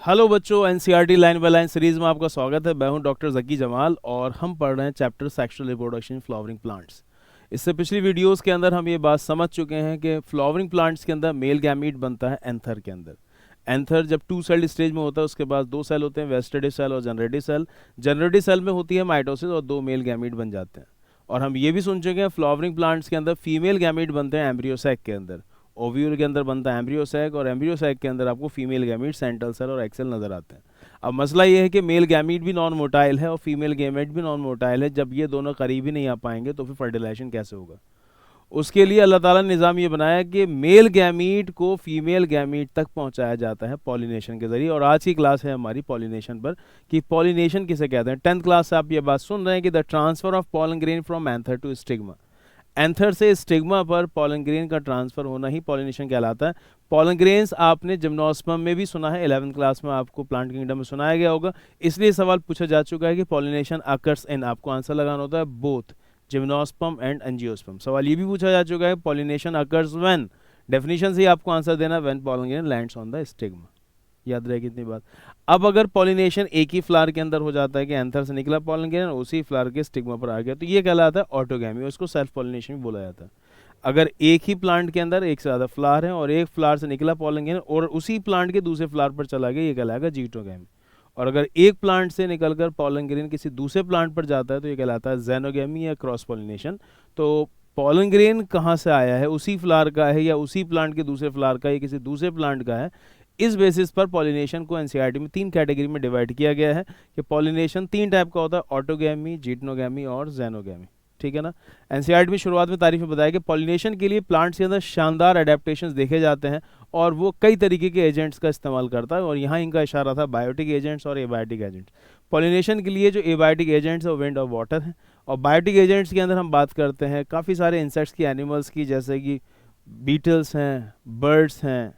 Hello बच्चों, NCERT line by line series में आपका स्वागत है। मैं हूं डॉक्टर जकी जमाल और हम पढ़ रहे हैं chapter sexual reproduction flowering plants. इससे पिछली वीडियोस के अंदर हम ये बात समझ चुके हैं कि फ्लावरिंग प्लांट्स के अंदर मेल गैमीट बनता है एंथर के अंदर। एंथर जब टू सेल स्टेज में होता है उसके बाद दो सेल होते हैं, वेस्टेटिव सेल और जनरेटिव सेल। जनरेटिव सेल में होती है माइटोसिस और दो मेल गैमीट बन जाते हैं। और हम ये भी सुन चुके हैं फ्लावरिंग प्लांट्स के अंदर फीमेल गैमीट बनते हैं एम्ब्रियो सैक के अंदर। ओव्यूल के अंदर बनता है एम्ब्रियो सैक और एम्ब्रियो सैक के अंदर आपको फीमेल गैमीट सेंट्रल सेल और एक्सेल नजर आते हैं। अब मसला ये है कि मेल गैमीट भी नॉन मोटाइल है और फीमेल गैमेट भी नॉन मोटाइल है। जब ये दोनों करीब ही नहीं आ पाएंगे तो फिर फर्टिलाइजेशन कैसे होगा? उसके लिए अल्लाह ताला ने निज़ाम ये बनाया कि मेल गैमीट को फीमेल गैमीट तक पहुंचाया जाता है पॉलिनेशन के जरिए। और आज की क्लास है हमारी पॉलिनेशन पर कि पॉलिनेशन किसे कहते हैं। 10th क्लास से आप ये बात सुन रहे हैं कि the transfer of pollen grain from anther to stigma. Anther से स्टिग्मा पर पॉलन ग्रेन का ट्रांसफर होना ही पॉलिनेशन कहलाता है। पॉलन ग्रेन्स आपने जिम्नोस्पर्म में भी सुना है, 11th क्लास में आपको प्लांट किंगडम में सुनाया गया होगा। इसलिए सवाल पूछा जा चुका है कि पॉलिनेशन अकर्स इन, आपको आंसर लगाना होता है बोथ जिम्नोस्पर्म एंड एंजियोस्पर्म। सवाल ये भी पूछा जा चुका है पॉलिनेशन अकर्स व्हेन, डेफिनेशन से ही आपको आंसर देना when pollen grain lands on the stigma. याद रहेगी इतनी बात। अब अगर पॉलिनेशन एक ही फ्लावर के अंदर हो जाता है कि एंथर से निकला पॉलन ग्रेन और उसी फ्लावर के स्टिग्मा पर आ गया, तो ये कहलाता है ऑटोगैमी और इसको सेल्फ पॉलिनेशन भी बोला जाता है। अगर एक ही प्लांट के अंदर एक से ज़्यादा फ्लावर है और एक फ्लावर से निकला पॉलन ग्रेन और उसी प्लांट के दूसरे फ्लावर पर चला गया, ये कहलाएगा जीटोगैमी। और अगर एक प्लांट से निकलकर पॉलन ग्रेन किसी दूसरे प्लांट पर जाता है तो ये कहलाता है जेनोगैमी या क्रॉस पॉलिनेशन। तो पॉलन ग्रेन कहाँ से आया है, उसी फ्लावर का है या उसी प्लांट के दूसरे फ्लावर का या किसी दूसरे प्लांट का है, इस बेसिस पर पॉलिनेशन को एनसीईआरटी में 3 कैटेगरी में डिवाइड किया गया है कि पॉलिनेशन 3 टाइप का होता है, ऑटोगैमी, जीटनोगैमी और जेनोगैमी। ठीक है ना। एनसीईआरटी में शुरुआत में तारीफ में बताया कि पॉलिनेशन के लिए प्लांट्स के अंदर शानदार एडेप्टेशंस देखे जाते हैं और वो कई तरीके के एजेंट्स का इस्तेमाल करता है। और यहाँ इनका इशारा था बायोटिक एजेंट्स और एबायोटिक एजेंट्स। पॉलिनेशन के लिए जो एबायोटिक एजेंट्स है वो विंड और वाटर है। और बायोटिक एजेंट्स के अंदर हम बात करते हैं काफ़ी सारे इंसेक्ट्स की, एनिमल्स की, जैसे कि बीटल्स हैं, बर्ड्स हैं,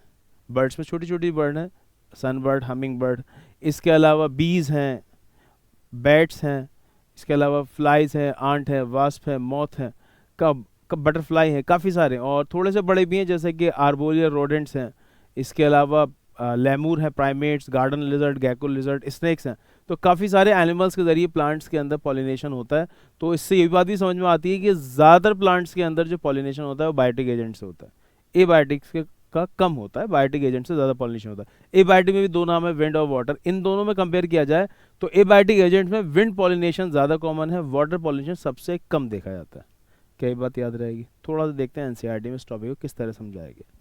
बर्ड्स में छोटी छोटी बर्ड हैं, सनबर्ड, हमिंग बर्ड। इसके अलावा बीज हैं, बैट्स हैं, इसके अलावा फ्लाइज हैं, आंट है, वास्प है, मॉथ है, कब बटरफ्लाई है, काफ़ी सारे। और थोड़े से बड़े भी हैं जैसे कि आर्बोरियल रोडेंट्स हैं। इसके अलावा लेमूर है, primates, garden lizard, gecko lizard, snakes हैं। तो काफ़ी सारे एनिमल्स के जरिए प्लांट्स के अंदर पॉलिनेशन होता है। तो इससे ये बात भी समझ में आती है कि ज़्यादातर प्लांट्स के अंदर जो पॉलिनेशन होता है वो बायोटिक एजेंट से होता है, एबायोटिक्स के का कम होता है, बायोटिक एजेंट से ज़्यादा पॉलिनेशन होता है। एबायोटिक में भी 2 नाम है, विंड और वाटर। इन दोनों में कंपेयर किया जाए तो एबायोटिक एजेंट में विंड पॉलिनेशन ज़्यादा कॉमन है, वाटर पॉलिनेशन सबसे कम देखा जाता है। क्या ये बात याद रहेगी? थोड़ा सा देखते हैं एनसीईआरटी में इस टॉपिक को किस तरह समझाया गया।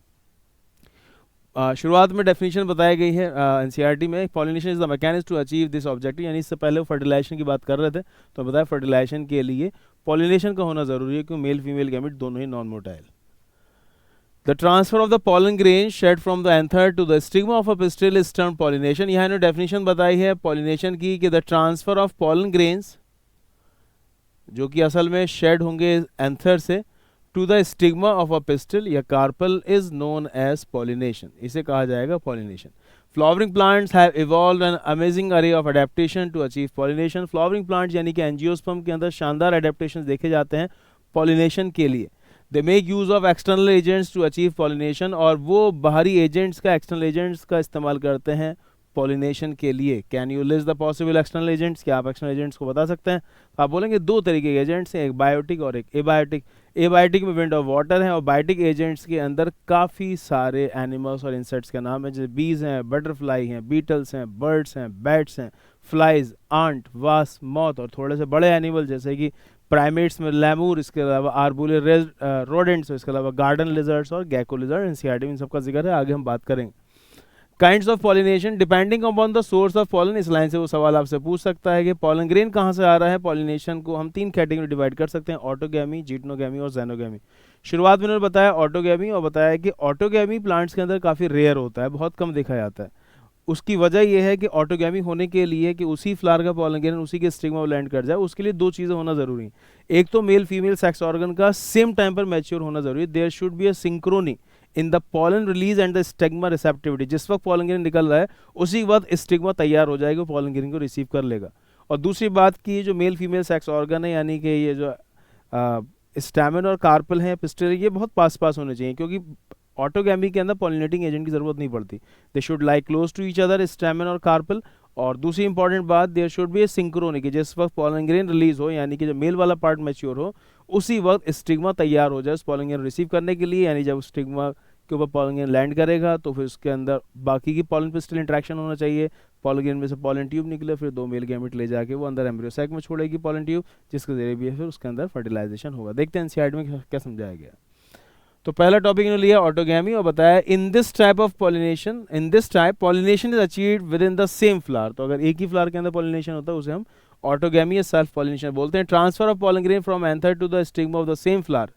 शुरुआत में डेफिनेशन बताई गई है एनसीईआरटी में, pollination is the mechanism to achieve this objective. यानी इससे पहले वो फर्टिलाइजेशन की बात कर रहे थे तो बताया फर्टिलाइजेशन के लिए पॉलिनेशन का होना ज़रूरी है क्योंकि मेल फीमेल गैमेट दोनों ही non motile. The transfer of the pollen grain shed from the anther to the stigma of a pistil is termed pollination। यहाँ इन्होंने डेफिनेशन बताई है पॉलिनेशन की कि the transfer of pollen grains, जो कि असल में शेड होंगे एंथर से, to the stigma of a pistil या carpel is known as pollination। इसे कहा जाएगा pollination। Flowering plants have evolved an amazing array of adaptation to achieve pollination। Flowering plants यानी कि एंजियोस्पर्म के अंदर शानदार adaptations देखे जाते हैं pollination के लिए। They make use of external agents to achieve pollination, और वो बाहरी एजेंट्स का, एक्सटर्नल एजेंट्स का इस्तेमाल करते हैं पॉलिनेशन के लिए। Can you list the possible external agents? क्या आप एक्सटर्नल एजेंट्स को बता सकते हैं? आप बोलेंगे 2 तरीके के एजेंट्स हैं, एक बायोटिक और एक एबायोटिक। एबायोटिक में विंड और वाटर है और बायोटिक एजेंट्स के अंदर काफ़ी सारे एनिमल्स और इंसेक्ट्स के नाम है, जैसे बीज हैं, बटरफ्लाई हैं, बीटल्स हैं, बर्ड्स हैं, बैट्स हैं, फ्लाइज, आंट, वास्प, मॉथ और थोड़े से बड़े एनिमल जैसे कि प्राइमेट्स में लेमूर, इसके अलावा आर्बोरियल रोडेंट्स, इसके अलावा गार्डन लिजर्ड्स और गैको लिजर्ड। एनसीईआरटी में इन सबका जिक्र है, आगे हम बात करेंगे। Kinds of pollination depending upon the source of pollen. इस लाइन से वो सवाल आपसे पूछ सकता है कि पॉलन ग्रेन कहाँ से आ रहा है। पॉलिनेशन को हम 3 कैटेगरी डिवाइड कर सकते हैं, ऑटोगैमी, जीटनोगैमी और जेनोगैमी। शुरुआत में उन्होंने बताया ऑटोगैमी और बताया कि ऑटोगैमी प्लांट्स के अंदर काफ़ी रेयर होता है, बहुत कम देखा जाता है। उसकी वजह यह है कि ऑटोगैमी होने के लिए कि उसी फ्लावर का पॉलन ग्रेन उसी के स्टिग्मा में लैंड कर जाए, उसके लिए 2 चीज़ें होना ज़रूरी है। एक तो मेल फीमेल सेक्स ऑर्गन का सेम टाइम पर मैच्योर होना ज़रूरी है। There should be a synchrony in the pollen release and the stigma receptivity. जिस वक्त पॉलन ग्रेन निकल रहा है उसी के बाद स्टिग्मा तैयार हो जाएगा, पॉलन ग्रेन को रिसीव कर लेगा। और दूसरी बात की जो मेल फीमेल सेक्स ऑर्गन है, यानी कि ये जो स्टैमेन और कार्पल हैं, पिस्टिल, ये बहुत पास पास होने चाहिए, क्योंकि ऑटोगैमी के अंदर पॉलिनेटिंग एजेंट की जरूरत नहीं पड़ती। They should lie close to each other stamen और कार्पल। और दूसरी इंपॉर्टेंट बात, there should be a synchrony, कि जिस वक्त पॉलन ग्रेन रिलीज हो यानी कि जब मेल वाला पार्ट मैच्योर हो उसी वक्त स्टिग्मा तैयार हो जाए उस पॉलन ग्रेन रिसीव करने के लिए, यानी जब स्टिग्मा के ऊपर पॉलन ग्रेन लैंड करेगा तो फिर उसके अंदर बाकी की पॉलन पिस्टल इंटरेक्शन होना चाहिए, पॉलन ग्रेन में से पॉलन ट्यूब निकले, फिर 2 मेल गैमेट ले जाके वो अंदर एम्ब्रियो सैक में छोड़ेगी पॉलन ट्यूब, जिसके जरिए भी फिर उसके अंदर फर्टिलाइजेशन होगा। देखते हैं एनसीईआरटी में क्या समझाया गया। तो पहला टॉपिक इन्होंने लिया ऑटोगैमी और बताया in this type of pollination, in this type pollination is achieved with in the same flower. तो अगर एक ही फ्लावर के अंदर पॉलिनेशन होता है उसे हम ऑटोगैमी या सेल्फ पॉलिनेशन बोलते हैं। Transfer of pollen grain from anther to the stigma of the same flower.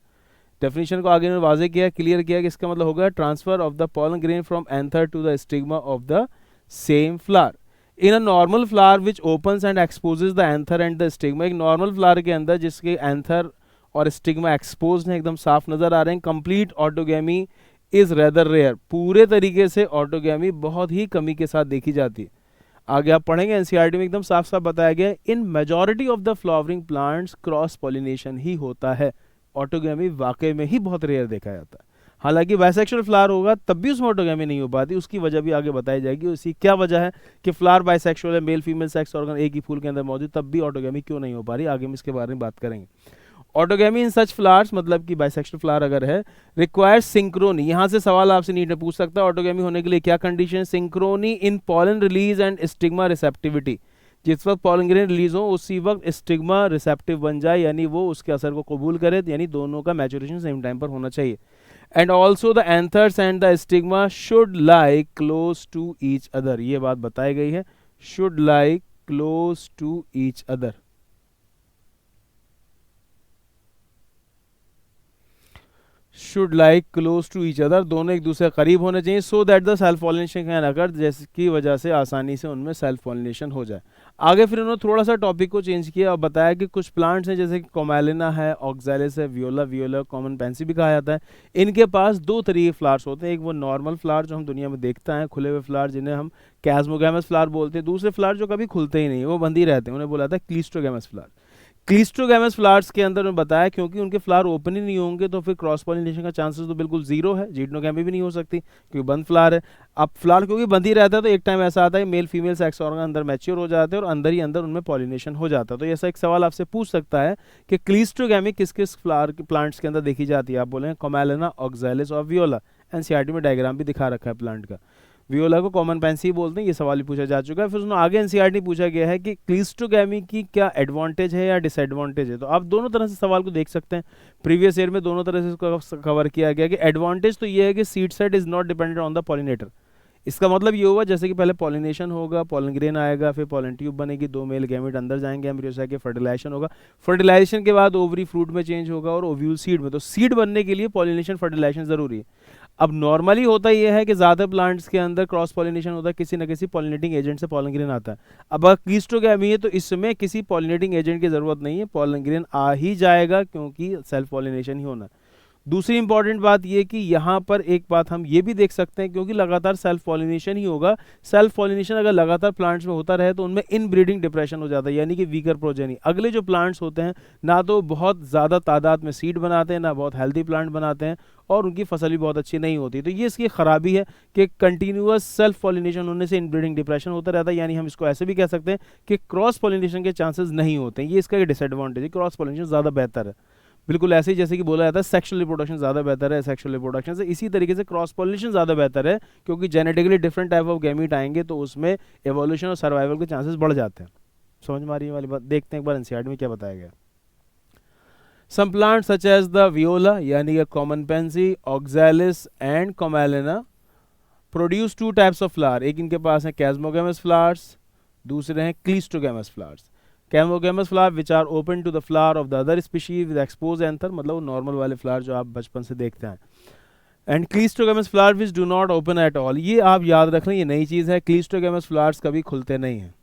Definition को आगे इन्होंने वाजे किया, क्लियर किया कि इसका मतलब होगा transfer of the pollen grain from anther to the stigma of the same flower. In a normal flower which opens and exposes the anther and the stigma, एक नॉर्मल फ्लावर के अंदर जिसके एंथर और स्टिग्मा एक्सपोज हैं, एकदम साफ नजर आ रहे हैं, complete autogamy is rather rare, पूरे तरीके से ऑटोगैमी बहुत ही कमी के साथ देखी जाती है। आगे आप पढ़ेंगे एनसीईआरटी में एकदम साफ साफ बताया गया in majority of the flowering plants cross pollination ही होता है, ऑटोगैमी वाकई में ही बहुत रेयर देखा जाता है। हालांकि बाइसेक्सुअल फ्लावर होगा तब भी उसमें ऑटोगैमी नहीं हो पाती, उसकी वजह भी आगे बताई जाएगी। उसकी क्या वजह है कि फ्लावर बाइसेक्सुअल है, मेल फीमेल सेक्स ऑर्गन एक ही फूल के अंदर मौजूद, तब भी ऑटोगैमी क्यों नहीं हो पा रही, आगे हम इसके बारे में बात करेंगे। ऑटोगैमी इन सच फ्लावर्स, मतलब कि बाइसेक्सुअल फ्लावर अगर है, रिक्वायर्स सिंक्रोनी। यहाँ से सवाल आपसे नीट में पूछ सकता है ऑटोगैमी होने के लिए क्या condition, synchrony in pollen release and stigma receptivity. जिस वक्त पॉलन ग्रेन रिलीज हो उसी वक्त स्टिग्मा रिसेप्टिव बन जाए, यानी वो उसके असर को कबूल करे, यानी दोनों का मैच्योरेशन सेम टाइम पर होना चाहिए। And also the anthers and the stigma should lie close to each other, ये बात बताई गई है, should lie close to each other. Should like close to each other, दोनों एक दूसरे करीब होने चाहिए, so that the self pollination can occur, जिसकी वजह से आसानी से उनमें सेल्फ पॉलिनेशन हो जाए। आगे फिर उन्होंने थोड़ा सा टॉपिक को चेंज किया और बताया कि कुछ प्लांट्स हैं जैसे कि कोमेलिना है, ऑक्सैलिस है, वियोला, वियोला कॉमन पेंसी भी कहा जाता है, इनके पास 2 तरीके फ्लावर्स होते हैं। एक वो नॉर्मल फ्लावर जो हम दुनिया में देखते हैं, खुले हुए फ्लावर जिन्हें हम कैस्मोगैमस फ्लावर बोलते हैं, दूसरे फ्लावर जो कभी खुलते ही नहीं, वो बंद ही रहते हैं, उन्हें बोला था क्लीस्टोगैमस फ्लावर। क्लीस्टोगैमस फ्लावर्स के अंदर उन्होंने बताया क्योंकि उनके फ्लावर ओपन ही नहीं होंगे तो फिर क्रॉस पॉलिनेशन का चांसेस तो बिल्कुल जीरो है, जिडनोगैमी भी नहीं हो सकती क्योंकि बंद फ्लावर है। अब फ्लावर क्योंकि बंद ही रहता है तो एक टाइम ऐसा आता है मेल फीमेल सेक्स ऑर्गन अंदर मैच्योर हो जाते हैं और अंदर ही अंदर उनमें पॉलिनेशन हो जाता है। तो ऐसा एक सवाल आपसे पूछ सकता है कि क्लीस्टोगैमी किस किस फ्लावर प्लांट्स के अंदर देखी जाती है, आप बोलेंगे कोमेलिना, ऑक्सैलिस और वियोला। एनसीईआरटी में डायग्राम भी दिखा रखा है प्लांट का। वियोला को कॉमन पेंसी बोलते हैं, ये सवाल भी पूछा जा चुका है। फिर उसमें आगे एनसीईआरटी पूछा गया है कि क्लीस्टोगैमी की क्या एडवांटेज है या डिसएडवांटेज है। तो आप दोनों तरह से सवाल को देख सकते हैं, प्रीवियस ईयर में दोनों तरह से इसको कवर किया गया कि एडवांटेज तो ये है कि seed set is not dependent on the pollinator. इसका मतलब ये होगा जैसे कि पहले पॉलिनेशन होगा, पॉलन ग्रेन आएगा, फिर पॉलन ट्यूब बनेगी, 2 मेल गैमेट अंदर जाएंगे एम्ब्रियो सैक के, फर्टिलाइजेशन होगा, फर्टिलाइजेशन के बाद ओवरी फ्रूट में चेंज होगा और ओव्यूल सीड में। तो सीड बनने के लिए पॉलिनेशन फर्टिलाइजेशन जरूरी है। अब नॉर्मली होता यह है कि ज़्यादा प्लांट्स के अंदर क्रॉस पॉलिनेशन होता है, किसी न किसी पॉलिनेटिंग एजेंट से पॉलन ग्रेन आता है। अब अगर क्लीस्टोगैमी है तो इसमें किसी पॉलिनेटिंग एजेंट की ज़रूरत नहीं है, पॉलन ग्रेन आ ही जाएगा क्योंकि सेल्फ पॉलिनेशन ही होना है। दूसरी इंपॉर्टेंट बात यह कि यहाँ पर एक बात हम ये भी देख सकते हैं क्योंकि लगातार सेल्फ पॉलिनेशन ही होगा, सेल्फ पॉलिनेशन अगर लगातार प्लांट्स में होता रहे तो उनमें इनब्रीडिंग डिप्रेशन हो जाता है, यानी कि वीकर प्रोजेनी। अगले जो प्लांट्स होते हैं ना तो बहुत ज़्यादा तादाद में सीड बनाते हैं, ना बहुत हेल्दी प्लांट बनाते हैं और उनकी फसल भी बहुत अच्छी नहीं होती। तो ये इसकी खराबी है कि कंटिन्यूअस सेल्फ पॉलिनेशन होने से इनब्रीडिंग डिप्रेशन होता रहता है, यानी हम इसको ऐसे भी कह सकते हैं कि क्रॉस पॉलिनेशन के चांसेस नहीं होते हैं। ये इसका डिसएडवांटेज है, क्रॉस पॉलिनेशन ज़्यादा बेहतर है। बिल्कुल ऐसे ही जैसे कि बोला जाता है सेक्सुअल रिप्रोडक्शन ज़्यादा बेहतर है सेक्सुअल रिप्रोडक्शन से, इसी तरीके से क्रॉस पॉलिनेशन ज़्यादा बेहतर है क्योंकि genetically different type of gamete आएंगे तो उसमें एवोल्यूशन और सर्वाइवल के चांसेस बढ़ जाते हैं। समझ में आ रही है वाली बात? देखते हैं एक बार एनसीईआरटी में क्या बताया गया। Some plants such as the viola यानी कि common pansy, oxalis and commelina produce 2 types of flower। एक इनके पास है chasmogamous flowers, दूसरे हैं cleistogamous flowers। Chasmogamous flower which are open to the flower of the other species with exposed anther, मतलब वो normal वाले फ्लावर जो आप बचपन से देखते हैं। And cleistogamous flower which do not open at all, ये आप याद रख लें, ये नई चीज़ है, क्लीस्टोगैमस फ्लावर्स कभी खुलते नहीं हैं।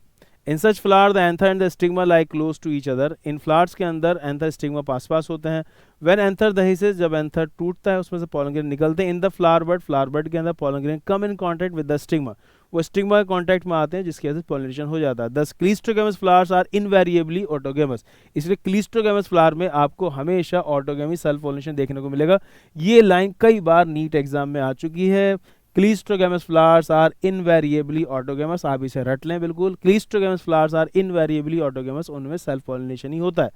In such flower the anther and the stigma like close to each other, in flowers के अंदर एंथर स्टिग्मा पास पास होते हैं। व्हेन एंथर दहिसेस, जब एंथर टूटता है उसमें से पॉलन ग्रेन निकलते हैं। In the flower bud, flower bud के अंदर pollen grain come in contact with the stigma, वो स्टिग्मा के कॉन्टैक्ट में आते हैं, जिसकी वजह से पॉलिनेशन हो जाता है। दस क्लीस्ट्रोगैमस फ्लावर्स आर इनवेरिएबली ऑटोगेमस, इसलिए क्लीस्ट्रोगैमस फ्लावर में आपको हमेशा ऑटोगेमी सेल्फ पॉलिनेशन देखने को मिलेगा। ये लाइन कई बार नीट एग्जाम में आ चुकी है। Cleistogamous flowers are invariably autogamous, आप इसे रट लें बिल्कुल। Cleistogamous flowers are invariably autogamous, उनमें सेल्फ पॉलिनेशन ही होता है।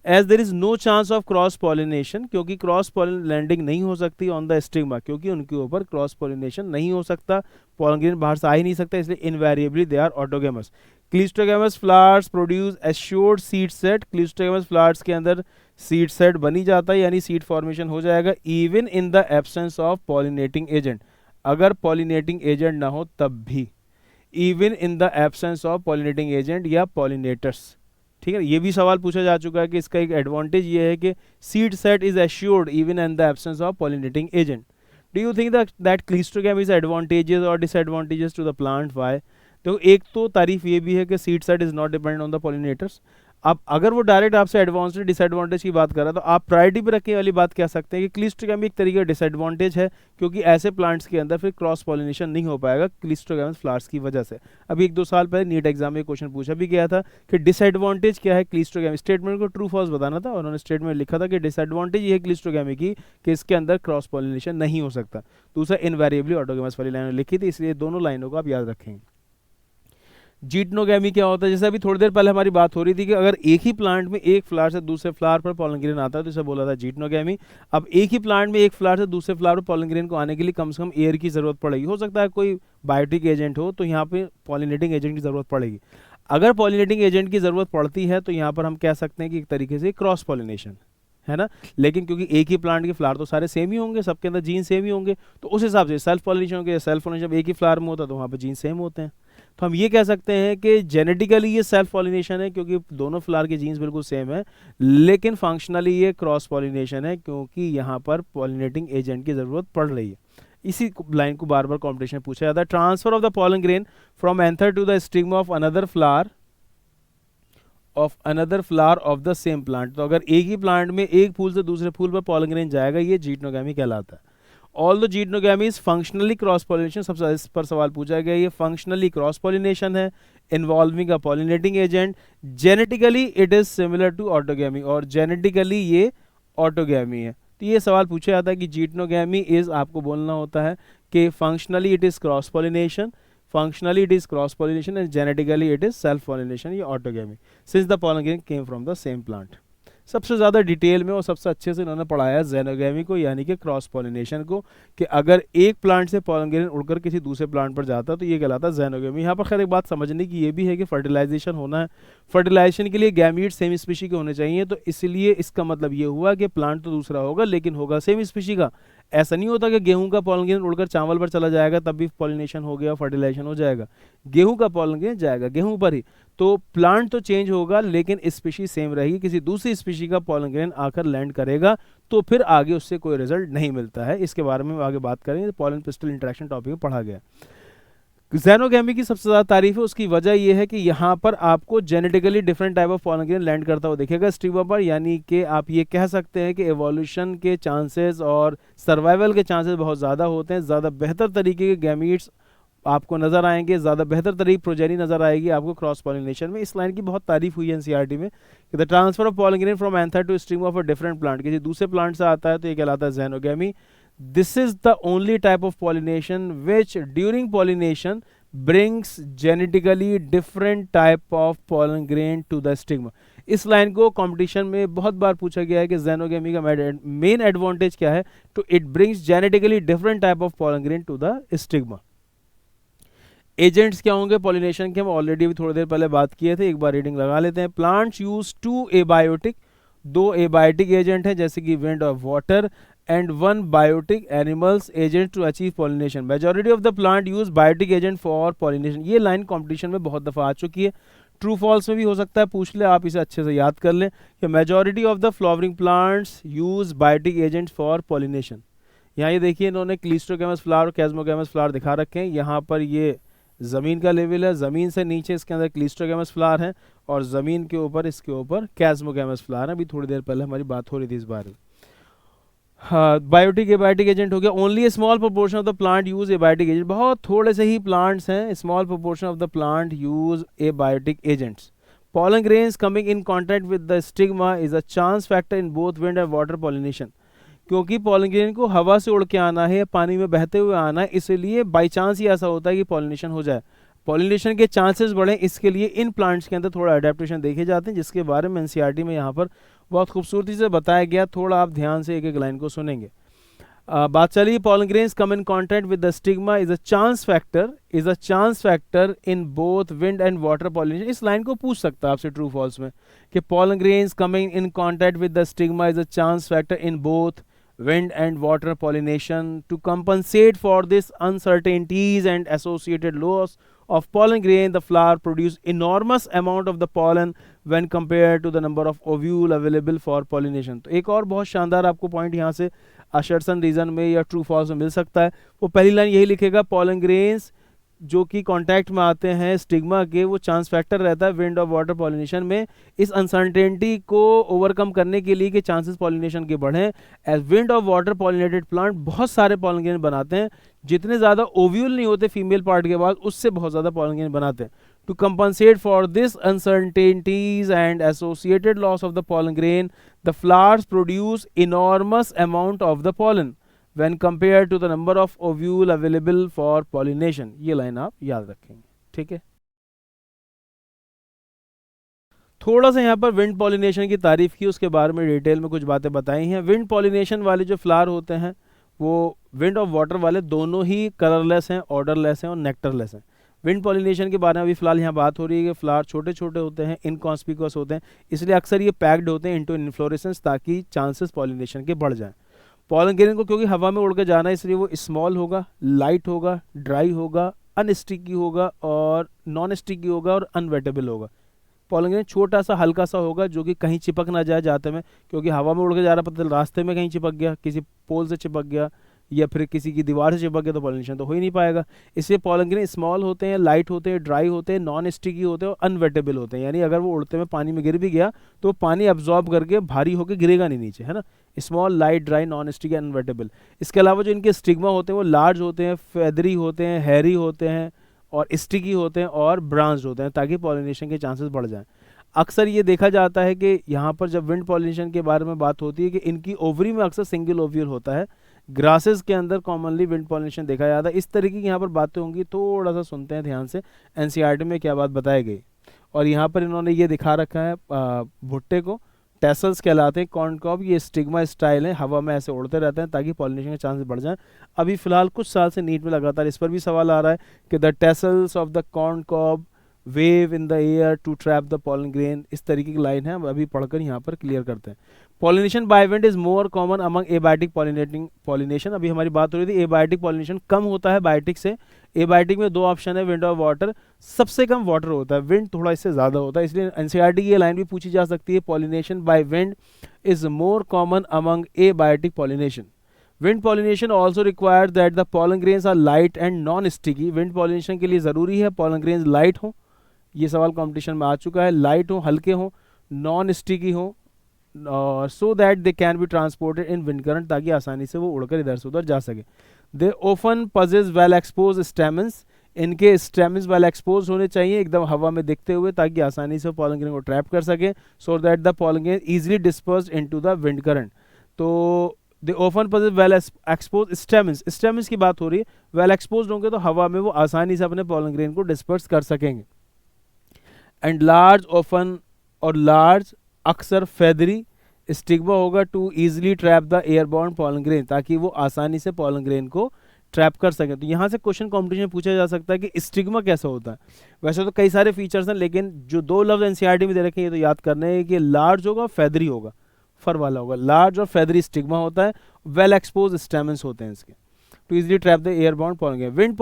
As there is no chance of cross pollination, क्योंकि क्रॉस लैंडिंग नहीं हो सकती ऑन द स्टिग्मा, क्योंकि उनके ऊपर क्रॉस पॉलिनेशन नहीं हो सकता, पॉलन ग्रेन बाहर से आ ही नहीं सकता, इसलिए invariably they are autogamous. Cleistogamous flowers produce assured seed set, cleistogamous flowers के अंदर सीड सेट बनी जाता है, यानी सीड फॉर्मेशन हो जाएगा, even in the absence of pollinating agent, अगर पॉलिनेटिंग एजेंट ना हो तब भी, even in the absence of pollinating agent या पॉलिनेटर्स। ठीक है, ये भी सवाल पूछा जा चुका है कि इसका एक एडवांटेज ये है कि seed set is assured even in the absence of pollinating agent. Do you think that cleistogamy is advantages और disadvantages to the plant? Why? तो एक तो तारीफ ये भी है कि seed set is not dependent on the pollinators. अब अगर वो डायरेक्ट आपसे एडवांटेज डिसएडवांटेज की बात कर रहा है, तो आप प्रायोरिटी पे रखने वाली बात कह सकते हैं कि क्लीस्ट्रोगैम एक तरीके का डिसएडवांटेज है, क्योंकि ऐसे प्लांट्स के अंदर फिर क्रॉस पॉलिनेशन नहीं हो पाएगा क्लीस्ट्रोगैमस फ्लावर्स की वजह से। अभी 1-2 साल पहले नीट एग्जाम में क्वेश्चन पूछा भी गया था कि डिसएडवांटेज क्या है क्लीस्ट्रोगैम, स्टेटमेंट को ट्रू फॉल्स बताना था, उन्होंने स्टेटमेंट लिखा था कि डिसएडवांटेज ये है क्लीस्ट्रोगैमी की कि इसके अंदर क्रॉस पॉलिनेशन नहीं हो सकता। दूसरा इनवेरिएबली ऑटोगैमस वाली लाइन लिखी थी, इसलिए दोनों लाइनों को आप याद रखेंगे। जीटनोगैमी क्या होता है? जैसे अभी थोड़ी देर पहले हमारी बात हो रही थी कि अगर एक ही प्लांट में एक फ्लावर से दूसरे फ्लावर पर पॉलन ग्रेन आता है तो इसे बोला था जीटनोगैमी। अब एक ही प्लांट में एक फ्लावर से दूसरे फ्लावर पर पॉलन ग्रेन को आने के लिए कम से कम एयर की जरूरत पड़ेगी, हो सकता है कोई बायोटिक एजेंट हो, तो यहाँ पे पॉलिनेटिंग एजेंट की जरूरत पड़ेगी। अगर पॉलिनेटिंग एजेंट की जरूरत पड़ती है तो यहाँ पर हम कह सकते हैं कि एक तरीके से क्रॉस पॉलिनेशन है ना, लेकिन क्योंकि एक ही प्लांट के फ्लावर तो सारे सेम ही होंगे, सबके अंदर जीन सेम ही होंगे, तो उस हिसाब से सेल्फ पॉलिनेशन होंगे। सेल्फ पॉलिनेशन जब एक ही फ्लावर में होता है तो वहाँ पर जीन सेम होते हैं, तो हम ये कह सकते हैं कि जेनेटिकली ये सेल्फ पॉलिनेशन है क्योंकि दोनों फ्लावर के जीन्स बिल्कुल सेम है, लेकिन फंक्शनली ये क्रॉस पॉलिनेशन है क्योंकि यहाँ पर पॉलिनेटिंग एजेंट की जरूरत पड़ रही है। इसी लाइन को बार बार कॉम्पिटिशन में पूछा जाता है। Transfer of the pollen grain from anther to the stigma of another flower of the same plant, तो अगर एक ही प्लांट में एक फूल से दूसरे फूल पर पॉलन ग्रेन जाएगा, ये जीटनोगैमी कहलाता है। All the geitonogamy is functionally cross pollination, सबसे इस पर सवाल पूछा गया, ये फंक्शनली क्रॉस पॉलिनेशन है involving a pollinating agent. Genetically it is similar to autogamy, और जेनेटिकली ये ऑटोगैमी है। तो ये सवाल पूछा जाता है कि जीटनोगैमी इज, आपको बोलना होता है कि functionally it is cross pollination, functionally it is cross pollination and genetically it is self pollination या autogamy since the pollen grain came from the same plant। सबसे ज़्यादा डिटेल में और सबसे अच्छे से इन्होंने पढ़ाया जेनोगैमी को, यानी कि क्रॉस पॉलिनेशन को, कि अगर एक प्लांट से पॉलन ग्रेन उड़कर किसी दूसरे प्लांट पर जाता है तो ये कहलाता है जेनोगैमी। यहाँ पर खैर एक बात समझने की ये भी है कि फर्टिलाइजेशन होना है, फर्टिलाइजेशन के लिए गैमीट सेम स्पीशी के होने चाहिए, तो इसलिए इसका मतलब ये हुआ कि प्लांट तो दूसरा होगा लेकिन होगा सेम स्पीशी का। ऐसा नहीं होता कि गेहूं का पॉलन ग्रेन उड़कर चावल पर चला जाएगा तब भी पॉलिनेशन हो गया, फर्टिलाइजेशन हो जाएगा। गेहूं का पॉलन ग्रेन जाएगा गेहूं पर ही, तो प्लांट तो चेंज होगा लेकिन स्पीशी सेम रहेगी। किसी दूसरी स्पीशी का पॉलन ग्रेन आकर लैंड करेगा तो फिर आगे उससे कोई रिजल्ट नहीं मिलता है। इसके बारे में आगे बात करेंगे, पॉलन पिस्टल इंटरेक्शन टॉपिक में पढ़ा गया। जेनोगैमी की सबसे ज़्यादा तारीफ है, उसकी वजह यह है कि यहाँ पर आपको genetically different type of pollen grain land करता हुआ दिखेगा स्टिग्मा पर, यानी कि आप ये कह सकते हैं कि एवोल्यूशन के चांसेस और सर्वाइवल के चांसेस बहुत ज़्यादा होते हैं। ज़्यादा बेहतर तरीके के गैमीट्स आपको नजर आएंगे, ज़्यादा बेहतर तरीके प्रोजेनी नजर आएगी आपको क्रॉस पॉलिनेशन में। इस लाइन की बहुत तारीफ हुई है एनसीईआरटी में कि the transfer of pollen grain from anther to stigma of a different plant, किसी दूसरे प्लांट से आता है तो ये कहलाता है xenogamy. This is the only type of pollination which during pollination brings genetically different type of pollen grain to the stigma। इस लाइन को कंपटीशन में बहुत बार पूछा गया है कि जेनोगैमी का मेन एडवांटेज क्या है, तो it brings genetically different type of pollen grain to the stigma. Agents क्या होंगे पॉलिनेशन के, हम ऑलरेडी भी थोड़ी देर पहले बात किए थे, एक बार रीडिंग लगा लेते हैं। Plants use 2 abiotic, 2 abiotic agent हैं जैसे कि विंड और water, and 1 biotic animals agent to achieve pollination। majority of the plant use biotic agent for pollination। ये लाइन कंपटीशन में बहुत दफ़ा आ चुकी है, ट्रू फॉल्स में भी हो सकता है पूछ ले, आप इसे अच्छे से याद कर लें कि majority of the flowering plants use biotic agents for pollination। यहाँ ये देखिए इन्होंने क्लीस्ट्रोगैमस फ्लावर और कैस्मोगैमस फ्लावर दिखा रखे हैं। यहाँ पर ये ज़मीन का लेवल है, ज़मीन से नीचे इसके अंदर क्लीस्ट्रोगैमस फ्लावर है और ज़मीन के ऊपर इसके ऊपर कैस्मोगैमस फ्लावर है। अभी थोड़ी देर पहले हमारी बात हो रही थी इस बारे में। हाँ, बायोटिक एबायोटिक एजेंट हो गया। Only A small proportion of the plant use abiotic agent, बहुत थोड़े से ही प्लांट्स हैं, small proportion of the plant use abiotic agents. pollen grains coming in contact with the stigma is a chance factor in both wind and water pollination। क्योंकि pollen grain को हवा से उड़ के आना है या पानी में बहते हुए आना है, इसलिए बाई चांस ही ऐसा होता है कि पॉलिनेशन हो जाए। पॉलिनेशन के चांसेस बढ़े, इसके लिए इन प्लांट्स के अंदर थोड़ा अडेप्टेशन देखे जाते हैं, जिसके बारे में एनसीईआरटी में यहाँ पर बहुत खूबसूरती से बताया गया। थोड़ा आप ध्यान से एक एक लाइन को सुनेंगे। बात चली pollen grains come in contact with the stigma is a chance factor in both wind and water pollination। इस लाइन को पूछ सकता है आपसे ट्रू फॉल्स में कि pollen grains coming in contact with the stigma is a chance factor in both wind and water pollination। To compensate for this uncertainties and associated loss of pollen grain, the flower produce enormous amount of the pollen when compared to the number of ovule available for pollination। तो एक और बहुत शानदार आपको point यहाँ से assertion reason में या ट्रू फॉल्स में मिल सकता है। वो पहली लाइन यही लिखेगा, pollen grains जो कि कांटेक्ट में आते हैं स्टिग्मा के, वो चांस फैक्टर रहता है विंड और वाटर पॉलिनेशन में। इस अनसर्टेनिटी को ओवरकम करने के लिए कि चांसेस पॉलिनेशन के बढ़ें, एज विंड और वाटर पॉलिनेटेड प्लांट बहुत सारे पॉलन ग्रेन बनाते हैं। जितने ज़्यादा ओव्यूल नहीं होते फीमेल पार्ट के बाद, उससे बहुत ज़्यादा पॉलन ग्रेन बनाते हैं। To compensate for this uncertainties and associated loss of the pollen grain, the flowers produce enormous amount of the pollen when compared to the number of ovule available for pollination। ये line आप याद रखेंगे, ठीक है। थोड़ा सा यहाँ पर विंड पॉलिनेशन की तारीफ की, उसके बारे में डिटेल में कुछ बातें बताई हैं। विंड पॉलिनेशन वाले जो फ्लावर होते हैं वो विंड और वाटर वाले दोनों ही कलरलेस हैं, ऑर्डरलेस हैं और नेक्टरलेस हैं। विंड पॉलिनेशन के बारे में अभी फिलहाल यहाँ बात हो रही है कि फ्लावर छोटे छोटे होते हैं, इनकॉन्स्पिकुअस होते हैं, इसलिए अक्सर ये पैक्ड होते हैं इनटू इन्फ्लोरेसेंस, ताकि चांसेस पॉलिनेशन के बढ़ जाएं। पॉलन ग्रेन को क्योंकि हवा में उड़ के जाना है, इसलिए वो स्मॉल होगा, लाइट होगा, ड्राई होगा, अनस्टिकी होगा और नॉन स्टिकी होगा और अनवेटेबल होगा। पॉलन ग्रेन छोटा सा हल्का सा होगा जो कि कहीं चिपक ना जाए जाते में, क्योंकि हवा में उड़ के जा रहा, पता रास्ते में कहीं चिपक गया, किसी पोल से चिपक गया या फिर किसी की दीवार से चिपक गया तो पॉलिनेशन तो हो ही नहीं पाएगा। इसलिए पॉलन ग्रेन स्मॉल होते हैं, लाइट होते हैं, ड्राई होते हैं, नॉन स्टिकी होते हैं और अनवेटेबल होते हैं। यानी अगर वो उड़ते में पानी में गिर भी गया तो पानी अब्जॉर्ब करके भारी होकर गिरेगा नहीं नीचे, है ना। Small, light, dry, non sticky, unwettable. इसके अलावा जो इनके स्टिग्मा होते हैं वो लार्ज होते हैं, फेदरी होते हैं, हैरी होते हैं और स्टिकी होते हैं और ब्रांच्ड होते हैं, ताकि पॉलिनेशन के चांसेस बढ़ जाएं। अक्सर ये देखा जाता है कि यहाँ पर जब विंड पॉलिनेशन के बारे में बात होती है कि इनकी ओवरी में अक्सर सिंगल ओव्यूल होता है। ग्रासेस के अंदर कॉमनली विंड पॉलिनेशन देखा जाता है। इस तरीके की यहाँ पर बातें होंगी, थोड़ा सा सुनते हैं ध्यान से एनसीईआरटी में क्या बात बताई गई। और यहाँ पर इन्होंने ये दिखा रखा है भुट्टे को, टेसल्स कहलाते हैं, कॉर्नकॉब, ये स्टिग्मा स्टाइल है, हवा में ऐसे उड़ते रहते हैं ताकि पॉलिनेशन के चांसेस बढ़ जाएं। अभी फिलहाल कुछ साल से नीट में लगातार इस पर भी सवाल आ रहा है कि the tassels of the corncob wave in the air to trap the pollen grain. इस तरीके की लाइन है, हम अभी पढ़कर यहाँ पर क्लियर करते हैं। Pollination by wind is more common among abiotic pollination. अभी हमारी बात हो रही थी एबायोटिक पॉलिनेशन कम होता है बायोटिक से। एबायोटिक में दो ऑप्शन है, विंड और वाटर। सबसे कम वाटर होता है, विंड थोड़ा इससे ज़्यादा होता है। इसलिए एनसीईआरटी की ये लाइन भी पूछी जा सकती है, pollination by wind is more common among abiotic pollination. Wind pollination also requires that the pollen grains are light and non sticky. Wind pollination के लिए ज़रूरी है पॉलन ग्रेन्स लाइट हो, ये सवाल कंपटीशन में आ चुका है, लाइट हो, हल्के हो, नॉन स्टिकी हो, और so that they can be transported in wind current, ताकि आसानी से वो उड़कर इधर से उधर जा सके। They often possess well exposed stamens. इनके स्टेमन्स वेल एक्सपोज होने चाहिए, एकदम हवा में दिखते हुए, ताकि आसानी से पॉलन ग्रेन को ट्रैप कर सके, so that the pollen grain easily dispersed into the wind current. तो they often possess well exposed stamens, stamens की बात हो रही है, वेल एक्सपोज होंगे तो हवा में वो आसानी से अपने पॉलन ग्रेन को डिस्पर्स कर सकेंगे। एंड लार्ज ओफन, और लार्ज अक्सर फेदरी स्टिग्मा होगा to easily trap the airborne pollen grain, ताकि वो आसानी से पॉलन ग्रेन को ट्रैप कर सके। तो यहाँ से क्वेश्चन कॉम्पिटिशन में पूछा जा सकता है कि स्टिग्मा कैसा होता है। वैसे तो कई सारे फीचर्स हैं, लेकिन जो दो लफ्ज एनसीईआरटी में दे रखे हैं ये तो याद करने हैं कि लार्ज होगा, फेदरी होगा, फर वाला होगा। लार्ज और फेदरी स्टिग्मा होता है, वेल एक्सपोज स्टेमन्स होते हैं इसके, to easily trap the airborne pollen। wind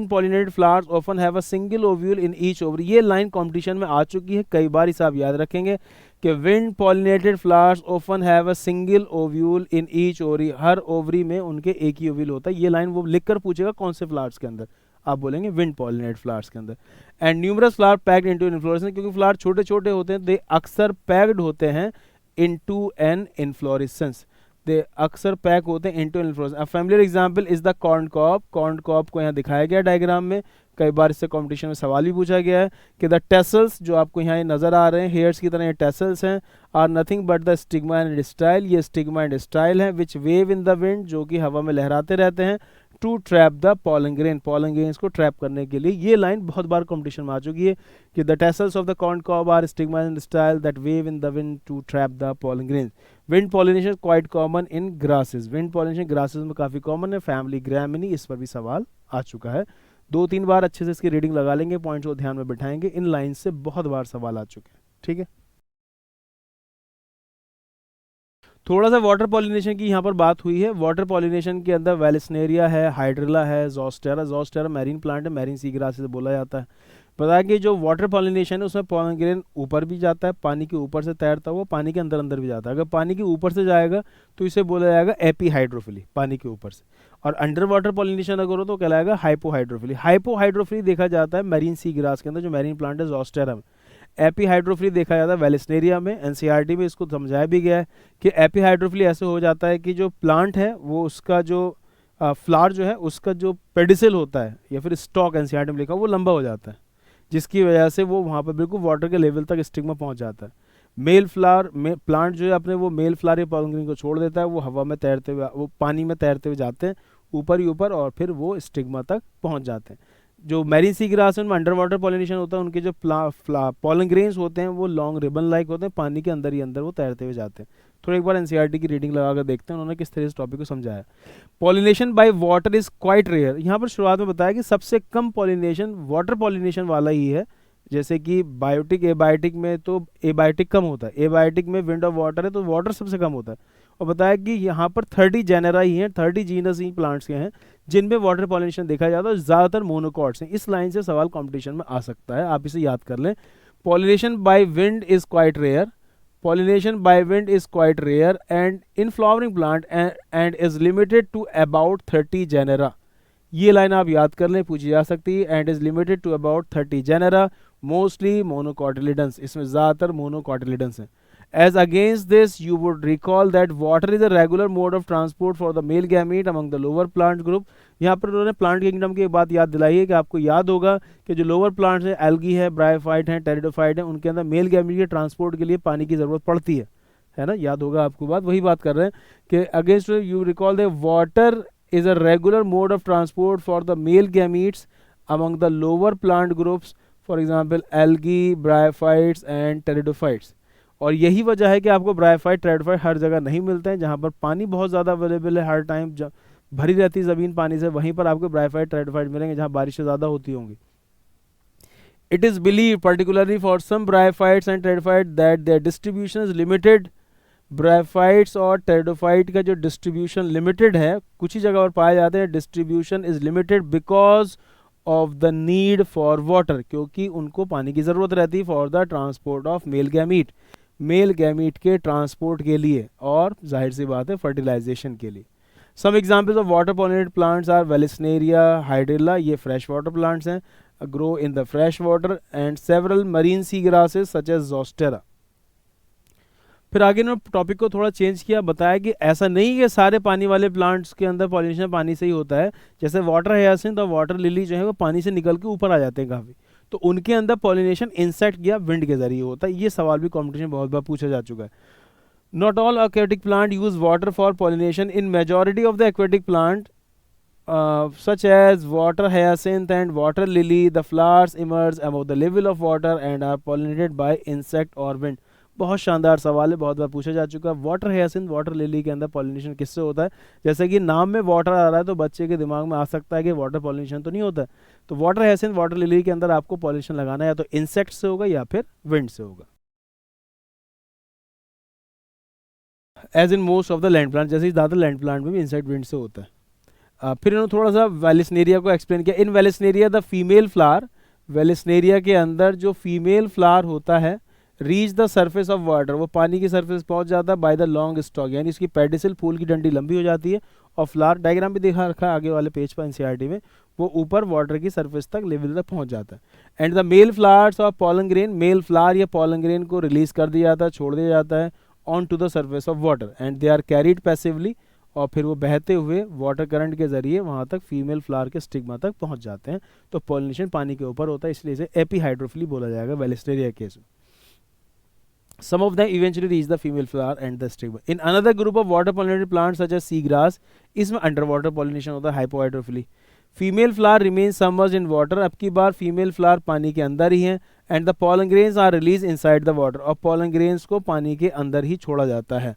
pollinated flowers often have a single ovule in each ovary। ये लाइन कंपटीशन में आ चुकी है कई बार, इसे आप याद रखेंगे कि wind pollinated flowers often have a single ovule in each ovary। Her ovary में उनके एक ही ओव्यूल होता है। ये लाइन वो लिख कर पूछेगा कौन से फ्लावर्स के अंदर, आप बोलेंगे विंड पॉलिनेटेड फ्लावर्स के अंदर। And numerous flower packed into inflorescence, क्योंकि फ्लावर छोटे छोटे होते हैं, दे अक्सर पैक्ड होते हैं इनटू एन इन्फ्लोरेसेंस। दे अक्सर पैक होते हैं into inflorescence. A familiar example is the corn cob. Corn cob को यहाँ दिखाया गया डायग्राम में, कई बार इससे कंपटीशन में सवाल भी पूछा गया है कि द टेसल्स जो आपको यहाँ नजर आ रहे हैं हेयर्स की तरह ये टेसल्स हैं, are nothing but the stigma and style, ये स्टिग्मा एंड स्टाइल है which wave in the wind, जो कि हवा में लहराते रहते हैं, to trap the pollen grain, pollen grains को ट्रैप करने के लिए। ये लाइन बहुत बार कंपटीशन में आ चुकी है कि the tassels of the corn cob are stigma and style that wave in the wind to trap the pollen grains. Wind pollination quite common in grasses, wind pollination grasses में काफ़ी common है, family ग्रामिनी, इस पर भी सवाल आ चुका है। 2-3 बार अच्छे से इसकी रीडिंग लगा लेंगे, पॉइंट्स को ध्यान में बिठाएंगे, इन लाइन से बहुत बार सवाल आ चुके हैं। ठीक है, थोड़ा सा वाटर पॉलिनेशन की यहाँ पर बात हुई है। वाटर पॉलिनेशन के अंदर वेलिस्नेरिया है, हाइड्रिला है, ज़ोस्टेरा, ज़ोस्टेरा मैरीन प्लांट है, मैरीन सी ग्रास से बोला जाता है। पता है कि जो वाटर पॉलिनेशन है उसमें पॉलन ग्रेन ऊपर भी जाता है, पानी के ऊपर से तैरता हुआ पानी के अंदर अंदर भी जाता है। अगर पानी के ऊपर से जाएगा तो इसे बोला जाएगा एपीहाइड्रोफिली, पानी के ऊपर से, और अंडर वाटर पॉलिनेशन अगर हो तो कहलाएगा हाइपोहाइड्रोफिली। हाइपोहाइड्रोफिली देखा जाता है मैरीन सी ग्रास के अंदर, जो मैरीन प्लांट है ज़ोस्टेरा में। एपीहाइड्रोफिली देखा जाता है वेलिस्नेरिया में। एनसीईआरटी में इसको समझाया भी गया है कि एपीहाइड्रोफिली ऐसे हो जाता है कि जो प्लांट है वो उसका जो फ्लावर जो है उसका जो पेडिसल होता है या फिर स्टॉक, एनसीईआरटी में लिखा, वो लंबा हो जाता है, जिसकी वजह से वो वहाँ पर बिल्कुल वाटर के लेवल तक स्टिग्मा पहुँच जाता है। मेल फ्लावर में प्लांट जो है अपने वो मेल फ्लावर या पॉलन ग्रेन को छोड़ देता है, वो हवा में तैरते हुए, वो पानी में तैरते हुए जाते हैं ऊपर ही ऊपर, और फिर वो स्टिग्मा तक पहुँच जाते हैं। जो मैरीन सी ग्रास में अंडर वाटर पॉलिनेशन होता है, उनके जो पॉलन ग्रेन्स होते हैं वो लॉन्ग रिबन लाइक होते हैं, पानी के अंदर ही अंदर वो तैरते हुए जाते हैं। थोड़ा एक बार एनसीईआरटी की रीडिंग लगा कर देखते हैं उन्होंने किस तरह से टॉपिक को समझाया। Pollination by water is quite rare. यहाँ पर शुरुआत में बताया कि सबसे कम पॉलिनेशन वाटर पॉलिनेशन वाला ही है। जैसे कि बायोटिक एबायोटिक में तो एबायोटिक कम होता है, एबायोटिक में विंड ऑफ वाटर है तो वाटर सबसे कम होता है। और बताया कि यहाँ पर 30 जेनेरा ही हैं, 30 जीनस ही प्लांट्स के हैं जिनमें वाटर पॉलिनेशन देखा जाता है, ज़्यादातर मोनोकॉट्स हैं। इस लाइन से सवाल कंपटीशन में आ सकता है, आप इसे याद कर लें। Pollination by wind is quite rare, pollination by wind is quite rare and in flowering plant and is limited to about 30 genera. ये लाइन आप याद कर लें, पूछी जा सकती है। And is limited to about 30 genera, mostly monocotyledons, इसमें ज़्यादातर मोनोकॉटिलिडन्स हैं। As against this, you would recall that water is a regular mode of transport for the male gamete among the lower plant group। यहाँ पर उन्होंने plant kingdom की बात याद दिलाई है कि आपको याद होगा कि जो लोअर प्लांट्स हैं, एल्गी है, ब्रायोफाइट हैं, टेरिडोफाइट हैं, उनके अंदर मेल गैमीट के ट्रांसपोर्ट के लिए पानी की ज़रूरत पड़ती है ना, याद होगा आपको बात, वही बात कर रहे हैं कि against you recall the water is a regular mode of transport for the male gametes among the lower plant groups, for example algae, bryophytes and pteridophytes। और यही वजह है कि आपको ब्रायोफाइट, टेरिडोफाइट हर जगह नहीं मिलते हैं। जहाँ पर पानी बहुत ज़्यादा अवेलेबल है, हर टाइम भरी रहती है ज़मीन पानी से, वहीं पर आपको ब्रायोफाइट, टेरिडोफाइट मिलेंगे जहाँ बारिशें ज़्यादा होती होंगी। It is believe particularly for some bryophytes and pteridophytes that their distribution is limited। Bryophytes और टेरिडोफाइट का जो डिस्ट्रीब्यूशन लिमिटेड है, कुछ ही जगह पर पाए जाते हैं। Distribution is limited because of the need for water, क्योंकि उनको पानी की ज़रूरत रहती है for the transport of male gamete, male gamete के ट्रांसपोर्ट के लिए, और जाहिर सी बात है फर्टिलाइजेशन के लिए। Some examples of water pollinated plants are vallisneria, hydrilla, ये फ्रेश वाटर प्लांट्स हैं, grow in the fresh water, and several marine sea grasses such as zostera. फिर आगे इन्होंने टॉपिक को थोड़ा चेंज किया, बताया कि ऐसा नहीं कि सारे पानी वाले प्लांट्स के अंदर पॉलिनेशन पानी से ही होता है। जैसे वाटर हायासिन्थ और वाटर लिली जो है वो पानी से निकल के ऊपर आ जाते हैं काफ़ी, तो उनके अंदर पॉलिनेशन इंसेक्ट या विंड के जरिए होता है। ये सवाल भी कॉम्पिटिशन बहुत बार पूछा जा चुका है। Not all aquatic plant use water for pollination। in majority of the aquatic plant such as water hyacinth and water lily, the flowers emerge above the level of water and are pollinated by insect or wind। बहुत शानदार सवाल है, बहुत बार पूछा जा चुका है। Water हायासिन्थ, water lily के अंदर पॉलिनेशन किससे होता है? जैसे कि नाम में वाटर आ रहा है तो बच्चे के दिमाग में आ सकता है कि वाटर पॉलिनेशन तो नहीं होता है। तो वाटर हायासिन्थ, वाटर लिली के अंदर आपको पॉलिनेशन लगाना है या तो इंसेक्ट से होगा या फिर विंड से होगा। As in most of the land plant, जैसे ज़्यादा लैंड प्लांट में भी इंसेक्ट विंड से होता है। फिर इन्होंने थोड़ा सा वेलिस्नेरिया को एक्सप्लेन किया। In vallisneria the female flower, vallisneria के अंदर जो फीमेल फ्लावर होता है, reach the surface of water, वो पानी की सरफेस पहुंच जाता है बाय द लॉन्ग स्टॉक, यानी इसकी पेडिसल, फूल की डंडी लंबी हो जाती है, और फ्लावर डायग्राम भी दिखा रखा है आगे वाले पेज पर एनसीईआरटी में, वो ऊपर वाटर की सरफेस तक लेवल तक पहुंच जाता है। And the male flowers of pollen grain, male flower या पॉलन ग्रेन को रिलीज कर दिया जाता है, छोड़ दिया जाता है, on to the surface of water and they are carried passively, और फिर वो बहते हुए वाटर करंट के जरिए वहाँ तक फीमेल फ्लावर के स्टिग्मा तक पहुँच जाते हैं। तो पॉलिनेशन पानी के ऊपर होता है, इसलिए इसे एपीहाइड्रोफिली बोला जाएगा वेलिस्टेरिया केस में। Some of them eventually reach the female flower and the stigma. In another group of water pollinated plants such as seagrass, इसमें underwater pollination होता है hypohydrophily. Female flower remains submerged in water. अब की बार female flower पानी के अंदर ही है and the pollen grains are released inside the water. और pollen grains को पानी के अंदर ही छोड़ा जाता है,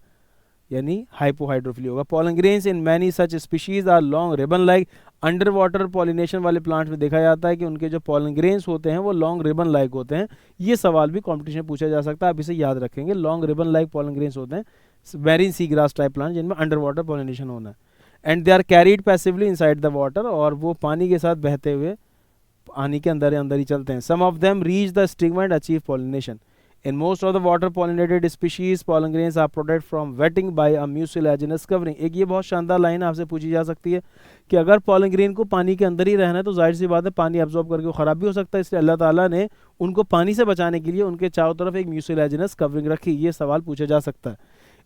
यानी हाइपोहाइड्रोफिली होगा। Pollen grains in many such species are long ribbon like. Under water pollination वाले प्लांट्स में देखा जाता है कि उनके जो पॉलन ग्रेन्स होते हैं वो लॉन्ग रिबन लाइक होते हैं। ये सवाल भी कॉम्पिटिशन में पूछा जा सकता है, आप इसे याद रखेंगे। Long ribbon like pollen grains होते हैं very sea grass type plant जिनमें अंडर वाटर पॉलिनेशन होना है। And they are carried passively inside the water, और वो पानी के साथ बहते हुए पानी के अंदर ही चलते हैं। Some of them reach the stigma and achieve pollination. In most of the water pollinated species, pollen grains are protected from wetting by a mucilaginous covering. एक ये बहुत शानदार लाइन आपसे पूछी जा सकती है कि अगर pollen grain को पानी के अंदर ही रहना है तो जाहिर सी बात है पानी absorb करके वो ख़राब भी हो सकता है, इसलिए अल्लाह ताला ने उनको पानी से बचाने के लिए उनके चारों तरफ एक mucilaginous covering रखी। ये सवाल पूछा जा सकता है।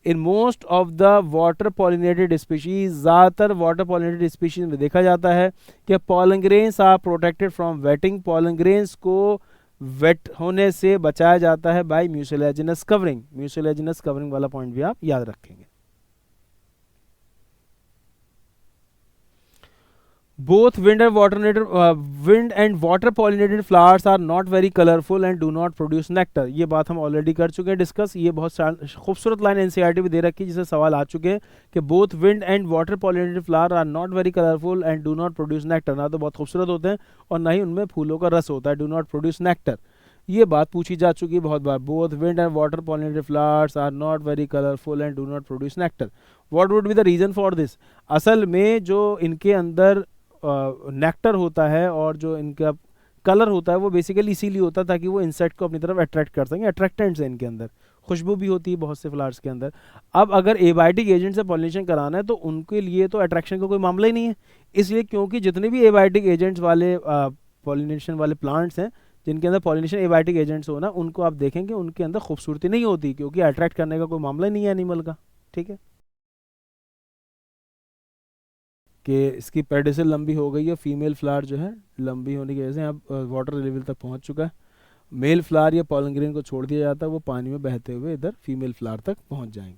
In most of the water pollinated species, ज़्यादातर water pollinated species में देखा जाता है कि pollen grains are protected from wetting. pollen grains को वेट होने से बचाया जाता है by mucilaginous covering. Mucilaginous covering वाला पॉइंट भी आप याद रखेंगे। Both wind and water pollinated flowers are not very colourful and do not produce nectar. ये बात हम ऑलरेडी कर चुके हैं डिस्कस। ये बहुत खूबसूरत लाइन एनसीईआरटी भी दे रखी है जिससे सवाल आ चुके हैं कि both wind and water pollinated flower are not very colourful and do not produce nectar. ना तो बहुत खूबसूरत होते हैं और ना ही उनमें फूलों का रस होता है। डू नॉट प्रोड्यूस नेक्टर, ये बात पूछी जा चुकी है बहुत बार। Both wind and water pollinated flowers are not very colourful and do not produce nectar. What would be the reason for this? असल में जो इनके अंदर नेक्टर होता है और जो इनका कलर होता है वो बेसिकली इसीलिए होता है ताकि वो इंसेक्ट को अपनी तरफ अट्रैक्ट कर सकें। अट्रैक्टेंट्स हैं इनके अंदर, खुशबू भी होती है बहुत से फ्लावर्स के अंदर। अब अगर एबायोटिक एजेंट से पॉलिनेशन कराना है तो उनके लिए तो अट्रैक्शन का कोई मामला ही नहीं है, इसलिए क्योंकि जितने भी एबायोटिक एजेंट्स वाले पॉलिनेशन वाले प्लांट्स हैं जिनके अंदर पॉलिनेशन एबायोटिक एजेंट्स होना, उनको आप देखेंगे उनके अंदर खूबसूरती नहीं होती क्योंकि अट्रैक्ट करने का कोई मामला ही नहीं है एनिमल का। ठीक है, कि इसकी पेडिसल लंबी हो गई है, फीमेल फ्लावर जो है लंबी होने की वजह से अब वाटर लेवल तक पहुंच चुका है। मेल फ्लावर या पॉलन ग्रेन को छोड़ दिया जाता है, वो पानी में बहते हुए इधर फीमेल फ्लावर तक पहुंच जाएंगे।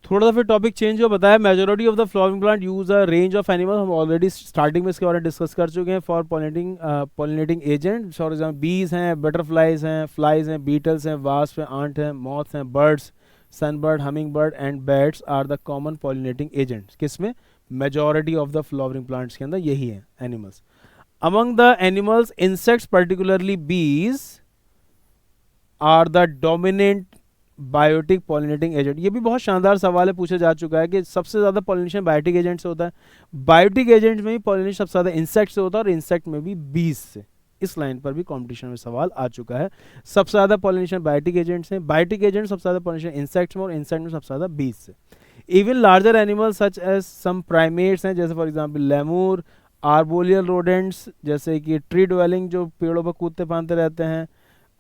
थोड़ा सा फिर टॉपिक चेंज हो, बताया majority of the flowering plant use a range of animal. हम ऑलरेडी स्टार्टिंग में इसके बारे में डिस्कस कर चुके हैं। For pollinating agent for example बीज हैं, बटरफ्लाइज हैं, फ्लाइज हैं, बीटल्स हैं, वास्प हैं, आंट हैं, मॉथ हैं, birds, sunbird, humming bird and bats are the common pollinating agents. किसमें? Majority of the flowering plants के अंदर यही है animals. Among the animals insects particularly bees are the dominant biotic pollinating agent. ये भी बहुत शानदार सवाल है, पूछा जा चुका है कि सबसे ज़्यादा पॉलिनेशन बायोटिक एजेंट से होता है। बायोटिक एजेंट में भी पॉलिनेशन सबसे ज़्यादा इंसेक्ट से होता है और इंसेक्ट में भी बीज से। इस लाइन पर भी कंपटीशन में सवाल आ चुका है। सबसे ज़्यादा पॉलिनेशन बायोटिक एजेंट्स हैं, बायोटिक एजेंट सबसे ज़्यादा पॉलिनेशन इंसेक्ट्स में और इंसेक्ट में सबसे ज़्यादा बीज से। Even larger animals such as some primates हैं, जैसे for example lemur, arboreal rodents जैसे कि ट्री ड्वेलिंग जो पेड़ों पर कूदते फांदते रहते हैं,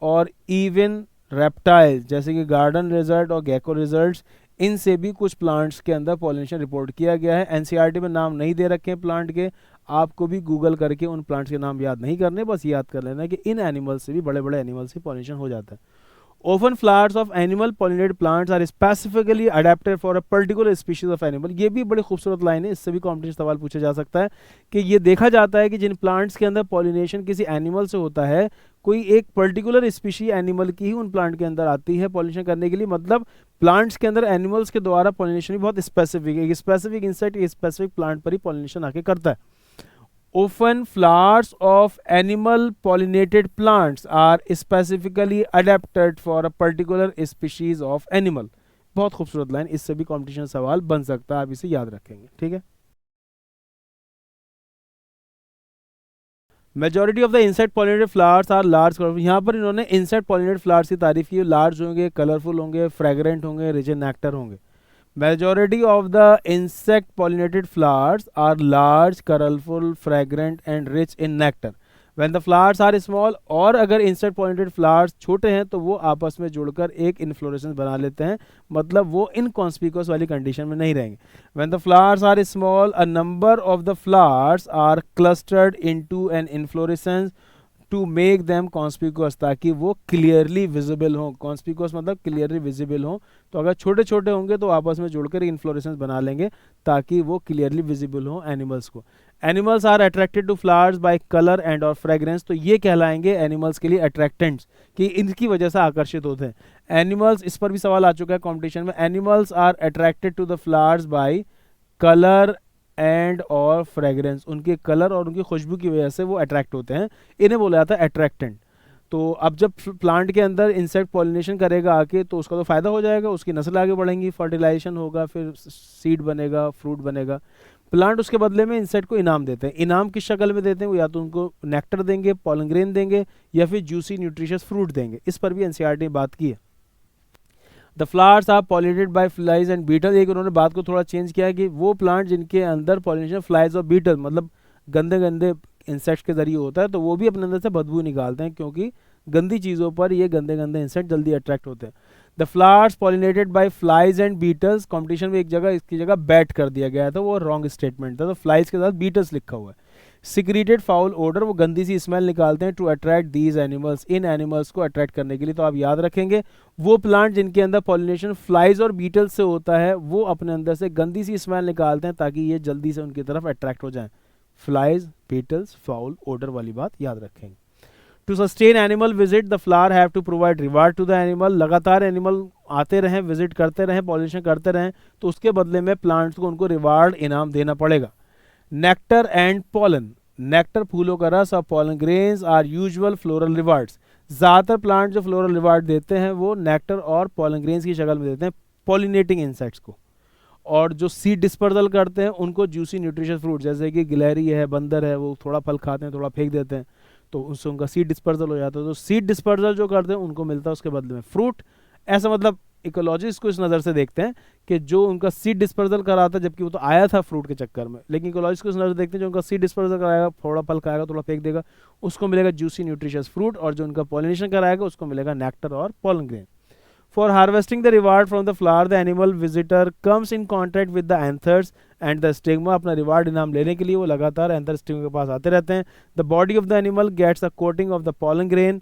और इवन रेप्टाइल्स जैसे कि गार्डन लिजर्ड और गेको लिजर्ड्स, इनसे भी कुछ प्लांट्स के अंदर पॉलिनेशन रिपोर्ट किया गया है। एनसीईआरटी में नाम नहीं दे रखे हैं प्लांट के, आपको भी गूगल करके उन प्लांट्स के नाम याद नहीं करने, बस याद कर लेना कि इन एनिमल्स से भी, बड़े बड़े एनिमल्स से पॉलिनेशन हो जाता है। Often flowers of animal pollinated plants are specifically adapted for a particular species of animal। ये भी बड़ी खूबसूरत लाइन है, इससे भी कॉम्पिटिशन सवाल पूछा जा सकता है कि ये देखा जाता है कि जिन प्लांट्स के अंदर पॉलिनेशन किसी एनिमल से होता है, कोई एक पर्टिकुलर स्पीशी एनिमल की ही उन प्लांट के अंदर आती है पॉलिनेशन करने के लिए। मतलब प्लांट्स के अंदर एनिमल्स के द्वारा पॉलिनेशन भी बहुत स्पेसिफिक है, एक स्पेसिफिक इंसेक्ट एक स्पेसिफिक प्लांट पर ही पॉलिनेशन आके करता है। Often flowers of animal pollinated plants are specifically adapted for a particular species of animal। बहुत खूबसूरत लाइन, इससे भी कंपटीशन सवाल बन सकता है, आप इसे याद रखेंगे। ठीक है, majority of the insect pollinated flowers are large colourful. यहाँ पर इन्होंने इंसेक्ट पॉलिनेटेड फ्लावर्स की तारीफ की, लार्ज होंगे, कलरफुल होंगे, फ्रेगरेंट होंगे, रिच इन नेक्टर होंगे। Majority of the insect pollinated flowers are large, colorful, fragrant and rich in nectar। When the flowers are small, और अगर इंसेक्ट पॉलिनेटेड फ्लावर्स छोटे हैं तो वो आपस में जुड़कर एक इन्फ्लोरेसेंस बना लेते हैं, मतलब वो इनकॉन्स्पिकुअस वाली कंडीशन में नहीं रहेंगे। When the flowers are small, a number of the flowers are clustered into an inflorescence to make them conspicuous, ताकि वो क्लियरली विजिबल हो। कॉन्स्पिकुअस मतलब क्लियरली विजिबल हो, तो अगर छोटे छोटे होंगे तो आपस में जुड़कर इन्फ्लोरेसेंस बना लेंगे ताकि वो क्लियरली विजिबल हो एनिमल्स को। Animals are attracted to flowers by colour and और फ्रेग्रेंस, तो ये कहलाएंगे एनिमल्स के लिए अट्रैक्टेंट्स, कि इनकी वजह से आकर्षित होते हैं एनिमल्स। इस पर भी सवाल आ चुका है कॉम्पिटिशन में। Animals are attracted to the flowers by colour and और फ्रेग्रेंस, उनके कलर और उनकी खुशबू की वजह से वो अट्रैक्ट होते हैं, इन्हें बोला जाता है अट्रैक्टेंट। तो अब जब प्लांट के अंदर इंसेक्ट पॉलिनेशन करेगा आके तो उसका तो फायदा हो जाएगा, उसकी नस्ल आगे बढ़ेंगी, फर्टिलाइजेशन होगा, फिर सीड बनेगा, फ्रूट बनेगा। प्लांट उसके बदले में इंसेक्ट को इनाम देते हैं। इनाम किस शक्ल में देते हैं? वो या तो उनको नेक्टर देंगे, पॉलन ग्रेन देंगे, या फिर जूसी न्यूट्रिशियस फ्रूट देंगे। इस पर भी एनसीईआरटी ने बात की है। The flowers are pollinated by flies and beetle, एक उन्होंने बात को थोड़ा चेंज किया है कि वो प्लांट जिनके अंदर पॉलिनेशन फ्लाइज और बीटल मतलब गंदे गंदे इंसेक्ट्स के जरिए होता है, तो वो भी अपने अंदर से बदबू निकालते हैं, क्योंकि गंदी चीज़ों पर ये गंदे गंदे इंसेक्ट जल्दी अट्रैक्ट होते हैं। The flowers pollinated by flies and beetles, competition में एक जगह इसकी जगह बैट कर दिया गया था, वो रॉन्ग स्टेटमेंट था, तो फ्लाइज के साथ बीटल्स लिखा हुआ है। सिक्रीटेड फाउल ओडर, वो गंदी सी स्मेल निकालते हैं टू अट्रैक्ट दीज एनिमल्स, इन एनिमल्स को अट्रैक्ट करने के लिए। तो आप याद रखेंगे वो प्लांट जिनके अंदर पॉलिनेशन फ्लाइज और बीटल्स से होता है, वो अपने अंदर से गंदी सी स्मेल निकालते हैं ताकि ये जल्दी से उनकी तरफ अट्रैक्ट हो जाएं। फ्लाइज, बीटल्स, फाउल ओडर वाली बात याद रखेंगे। To sustain animal visit, the flower have to provide reward to the animal, लगातार एनिमल आते रहें, विजिट करते रहें, पॉलिनेशन करते रहें, तो उसके बदले में प्लांट्स को उनको रिवार्ड इनाम देना पड़ेगा। नेक्टर एंड पॉलन, नेक्टर फूलों का रस और pollen grains are usual floral rewards, ज़्यादातर प्लांट जो फ्लोरल रिवार्ड देते हैं वो नेक्टर और पॉलन ग्रेन्स की शक्ल में देते हैं पॉलिनेटिंग इंसेक्ट्स को। और जो सीड डिस्पर्सल करते हैं उनको जूसी न्यूट्रिशियस फ्रूट, जैसे कि गिलहरी है, बंदर है, वो थोड़ा फल खाते हैं, थोड़ा फेंक देते हैं, तो उससे उनका सीड डिस्पर्सल हो जाता है। तो सीड डिस्पर्सल जो करते हैं उनको मिलता है उसके बदले में फ्रूट। ऐसा मतलब इकोलॉजिस्ट को इस नज़र से देखते हैं कि जो उनका सीड डिस्पर्सल कराता है, जबकि वो तो आया था फ्रूट के चक्कर में, लेकिन इकोलॉजिस्ट को इस नज़र से देखते हैं जो उनका सीड डिस्पर्सल कराएगा, थोड़ा फल खाएगा, थोड़ा फेंक देगा, उसको मिलेगा जूसी न्यूट्रिशियस फ्रूट, और जो उनका पॉलिनेशन कराएगा उसको मिलेगा नेक्टर और pollen grain. For harvesting the reward from the flower, the animal visitor comes in contact with the anthers and the stigma. अपना रिवार्ड इनाम लेने के लिए वो लगातार एंथर स्टिग्मा के पास आते रहते हैं। The body of the animal gets a coating of the pollen grain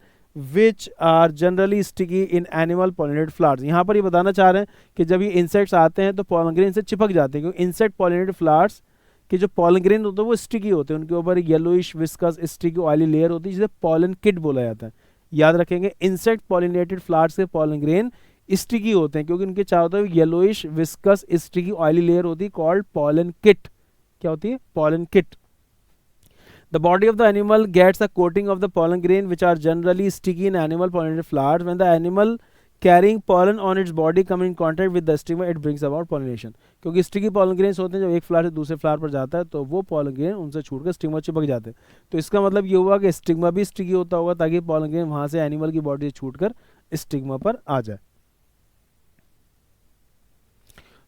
which are generally sticky in animal pollinated flowers. यहाँ पर ये बताना चाह रहे हैं कि जब ये इंसेक्ट्स आते हैं तो pollen grain से चिपक जाते हैं, क्योंकि इंसेक्ट pollinated flowers के जो pollen grain होते हैं वो स्टिकी होते हैं, उनके ऊपर एक yellowish viscous sticky oily layer होती है जिसे pollen kit बोला जाता है। याद रखेंगे इंसेक्ट पॉलिनेटेड फ्लावर्स के पॉलन ग्रेन स्टिकी होते हैं, क्योंकि उनके चारों तरफ yellowish viscous sticky oily layer होती है कॉल्ड पॉलन किट। क्या होती है? Pollen kitt. The body of the animal gets a coating of the pollen grain which are generally sticky in animal pollinated flowers. When the animal carrying pollen on its body come in contact with the stigma it brings about pollination, क्योंकि sticky pollen grains होते हैं, जब एक flower से दूसरे flower पर जाता है तो वो पॉलन ग्रेन उनसे छूटकर स्टिग्मा चिपक जाते हैं। तो इसका मतलब ये हुआ कि स्टिग्मा भी स्टिकी होता होगा ताकि पॉलन ग्रेन वहाँ से एनिमल की बॉडी से छूटकर स्टिग्मा पर आ जाए।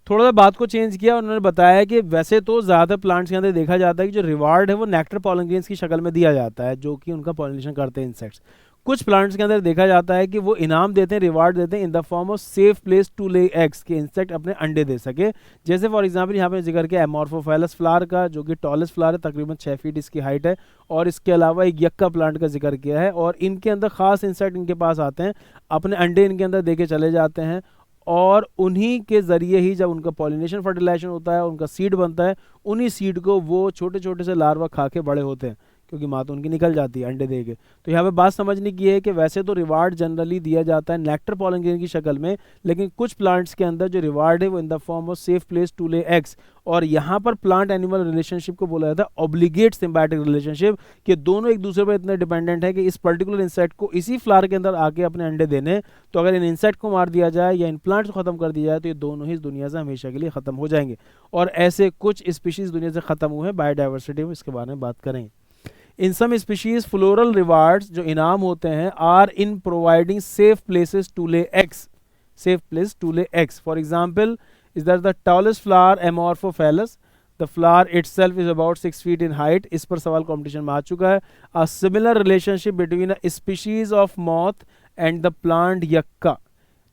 थोड़ा सा बात को चेंज किया, उन्होंने बताया कि वैसे तो ज़्यादातर प्लांट्स के अंदर देखा जाता है कि जो रिवार्ड है वो नेक्टर पॉलन ग्रेन्स की शक्ल में दिया जाता है, जो कि उनका पॉलिनेशन करते हैं इंसेक्ट्स। कुछ प्लांट्स के अंदर देखा जाता है कि वो इनाम देते हैं, रिवार्ड देते हैं in the form of safe place to lay eggs, के इंसेक्ट अपने अंडे दे सके। जैसे फॉर एग्जांपल यहाँ पे जिक्र किया एमॉर्फोफाइलस फ्लावर का, जो कि टॉलेस्ट फ्लावर है, तकरीबन 6 फीट इसकी हाइट है, और इसके अलावा एक यक्का प्लांट का जिक्र किया है। और इनके अंदर खास इंसेक्ट इनके पास आते हैं, अपने अंडे इनके अंदर दे के चले जाते हैं, और उन्हीं के ज़रिए ही जब उनका पॉलिनेशन फर्टिलाइजेशन होता है, उनका सीड बनता है, उन्हीं सीड को वो छोटे छोटे से लार्वा खा के बड़े होते हैं, क्योंकि माँ तो उनकी निकल जाती है अंडे दे के। तो यहाँ पे बात समझने की है कि वैसे तो रिवार्ड जनरली दिया जाता है नेक्टर पॉलन ग्रेन की शक्ल में, लेकिन कुछ प्लांट्स के अंदर जो रिवार्ड है वो in the form of safe place to lay eggs. और यहाँ पर प्लांट एनिमल रिलेशनशिप को बोला जाता है ऑब्लिगेट सिम्बायोटिक रिलेशनशिप, कि दोनों एक दूसरे पर इतने डिपेंडेंट है कि इस पर्टिकुलर इंसेक्ट को इसी फ्लावर के अंदर आके अपने अंडे देने, तो अगर इन इंसेक्ट को मार दिया जाए या इन प्लांट्स को खत्म कर दिया जाए तो ये दोनों ही इस दुनिया से हमेशा के लिए खत्म हो जाएंगे। और ऐसे कुछ स्पीशीज दुनिया से खत्म हुए हैं बायोडाइवर्सिटी में, इसके बारे में बात करेंगे। In some species floral rewards जो इनाम होते हैं are in providing safe places to lay eggs, safe place to lay eggs. For example is that the tallest flower amorphophallus, the flower itself is about 6 feet in height, इस पर सवाल competition में आ चुका है। A similar relationship between a species of moth and the plant yucca.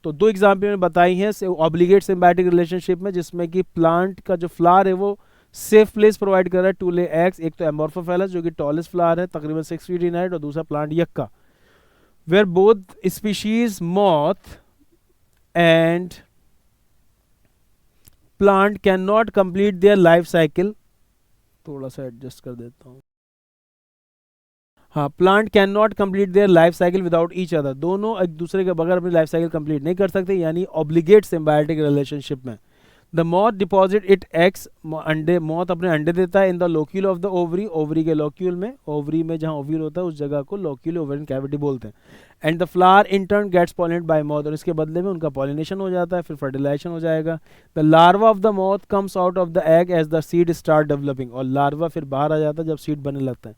तो दो example मैंने बताई हैं ऑब्लिगेट सिम्बायोटिक रिलेशनशिप में, जिसमें कि प्लांट का जो फ्लावर है वो सेफ प्लेस प्रोवाइड कर रहा है टू ले एग्स। एक तो एमोर्फोफेलस जो कि टॉलेस्ट फ्लावर है तकरीबन 6 फीट इन हाइट, और दूसरा plant yucca, where both species moth and plant can not complete their life cycle. थोड़ा सा एडजस्ट कर देता हूँ। हाँ, plant can not complete their life cycle without each other, दोनों एक दूसरे के बगैर अपनी लाइफ साइकिल कंप्लीट नहीं कर सकते, यानी ऑब्लिगेट सिम्बायोटिक रिलेशनशिप में। The moth deposit it eggs, अंडे, मॉथ अपने अंडे देता है इन the locule of the ovary, ovary के लोक्यूल में, ओवरी में जहाँ ओव्यूल होता है उस जगह को लोक्यूल ओवरियन कैविटी बोलते हैं। And the flower in turn gets pollinated by moth, और इसके बदले में उनका पॉलिनेशन हो जाता है, फिर फर्टिलाइजेशन हो जाएगा। The larva of the moth comes out of the egg as the seed start developing, और लार्वा फिर बाहर आ जाता है जब सीड बनने लगता है।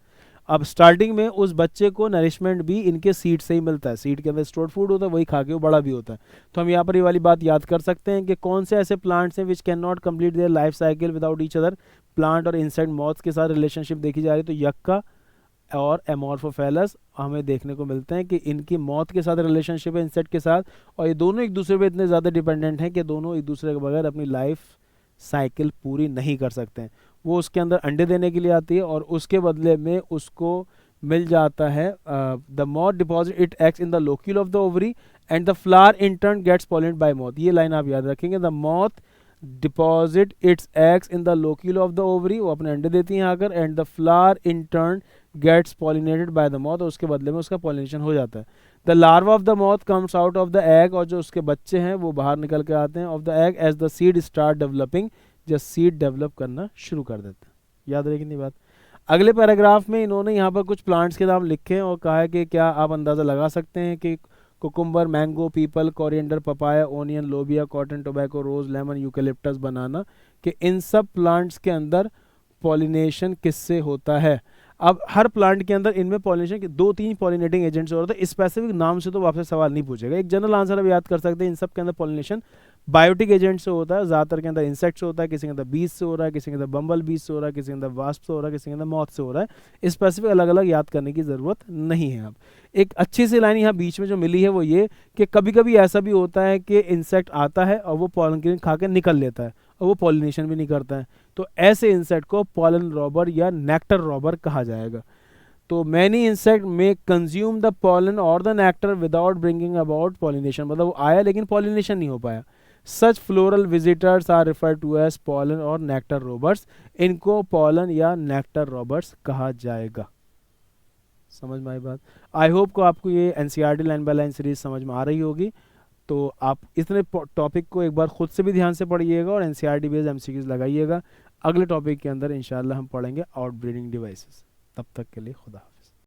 अब स्टार्टिंग में उस बच्चे को नरिशमेंट भी इनके सीड से ही मिलता है, सीड के अंदर स्टोर्ड फूड होता है, वही खा के वो बड़ा भी होता है। तो हम यहाँ पर ये वाली बात याद कर सकते हैं कि कौन से ऐसे प्लांट्स हैं which can not complete their life cycle without each other. Plant और इंसेक्ट मॉथ्स के साथ रिलेशनशिप देखी जा रही है तो यक्का और एमोर्फोफेलस हमें देखने को मिलते हैं कि इनकी मौत के साथ रिलेशनशिप है इंसेक्ट के साथ, और ये दोनों एक दूसरे पे इतने ज़्यादा डिपेंडेंट हैं कि दोनों एक दूसरे के बगैर अपनी लाइफ साइकिल पूरी नहीं कर सकते हैं। वो उसके अंदर अंडे देने के लिए आती है और उसके बदले में उसको मिल जाता है the moth deposit it eggs in the locule of the ovary and the flower in turn gets pollinated by moth. ये लाइन आप याद रखेंगे, the moth deposit its eggs in the locule of the ovary, वो अपने अंडे देती हैं आकर, and the flower in turn gets pollinated by the moth, और उसके बदले में उसका पॉलिनेशन हो जाता है। The larva of the moth comes out of the egg, और जो उसके बच्चे हैं वो बाहर निकल के आते हैं of the egg as the seed start developing, जब सीड डेवलप करना शुरू कर देते हैं। याद रहे कितनी बात। अगले पैराग्राफ में इन्होंने यहाँ पर कुछ प्लांट्स के नाम लिखे हैं और कहा है कि क्या आप अंदाज़ा लगा सकते हैं कि cucumber, mango, people, coriander, papaya, onion, लोबिया, कॉटन, टोबैको, रोज, लेमन, यूकेलिप्टस, बनाना, कि इन सब प्लांट्स के अंदर पॉलिनेशन किससे होता है। अब हर प्लांट के अंदर इनमें पॉलिनेशन के 2-3 पॉलिनेटिंग एजेंट्स होते हैं, स्पेसिफिक नाम से तो आपसे सवाल नहीं पूछेगा, एक जनरल आंसर आप याद कर सकते हैं। इन सब के अंदर पॉलिनेशन बायोटिक एजेंट से होता है, ज़्यादातर के अंदर इंसेक्ट से होता है, किसी के अंदर बीज से हो रहा है, किसी के अंदर बम्बल बीज से हो रहा है, किसी के अंदर वास्प से हो रहा है, किसी के अंदर मॉथ से हो रहा है। स्पेसिफिक अलग अलग याद करने की ज़रूरत नहीं है। अब एक अच्छी सी लाइन यहाँ बीच में जो मिली है वो ये कि कभी कभी ऐसा भी होता है कि इंसेक्ट आता है और वो पॉलन ग्रेन खा के निकल लेता है और वो पॉलिनेशन भी नहीं करता है, तो ऐसे इंसेक्ट को पॉलन रॉबर या नेक्टर रॉबर कहा जाएगा। तो many insect may consume the pollen और the nectar without bringing about pollination, मतलब वो आया लेकिन पॉलिनेशन नहीं हो पाया। Such floral visitors are refer to as pollen और नेक्टर रॉबर्स, इनको पॉलन या नेक्टर रॉबर्स कहा जाएगा। समझ में आई बात। आई होप को आपको ये NCERT line by line series समझ में आ रही होगी। तो आप इतने टॉपिक को एक बार खुद से भी ध्यान से पढ़िएगा और एनसीईआरटी बेस्ड एमसीक्यूज लगाइएगा। अगले टॉपिक के अंदर इंशाल्लाह हम पढ़ेंगे आउटब्रीडिंग डिवाइसेस। तब तक के लिए खुदा हाफिज़।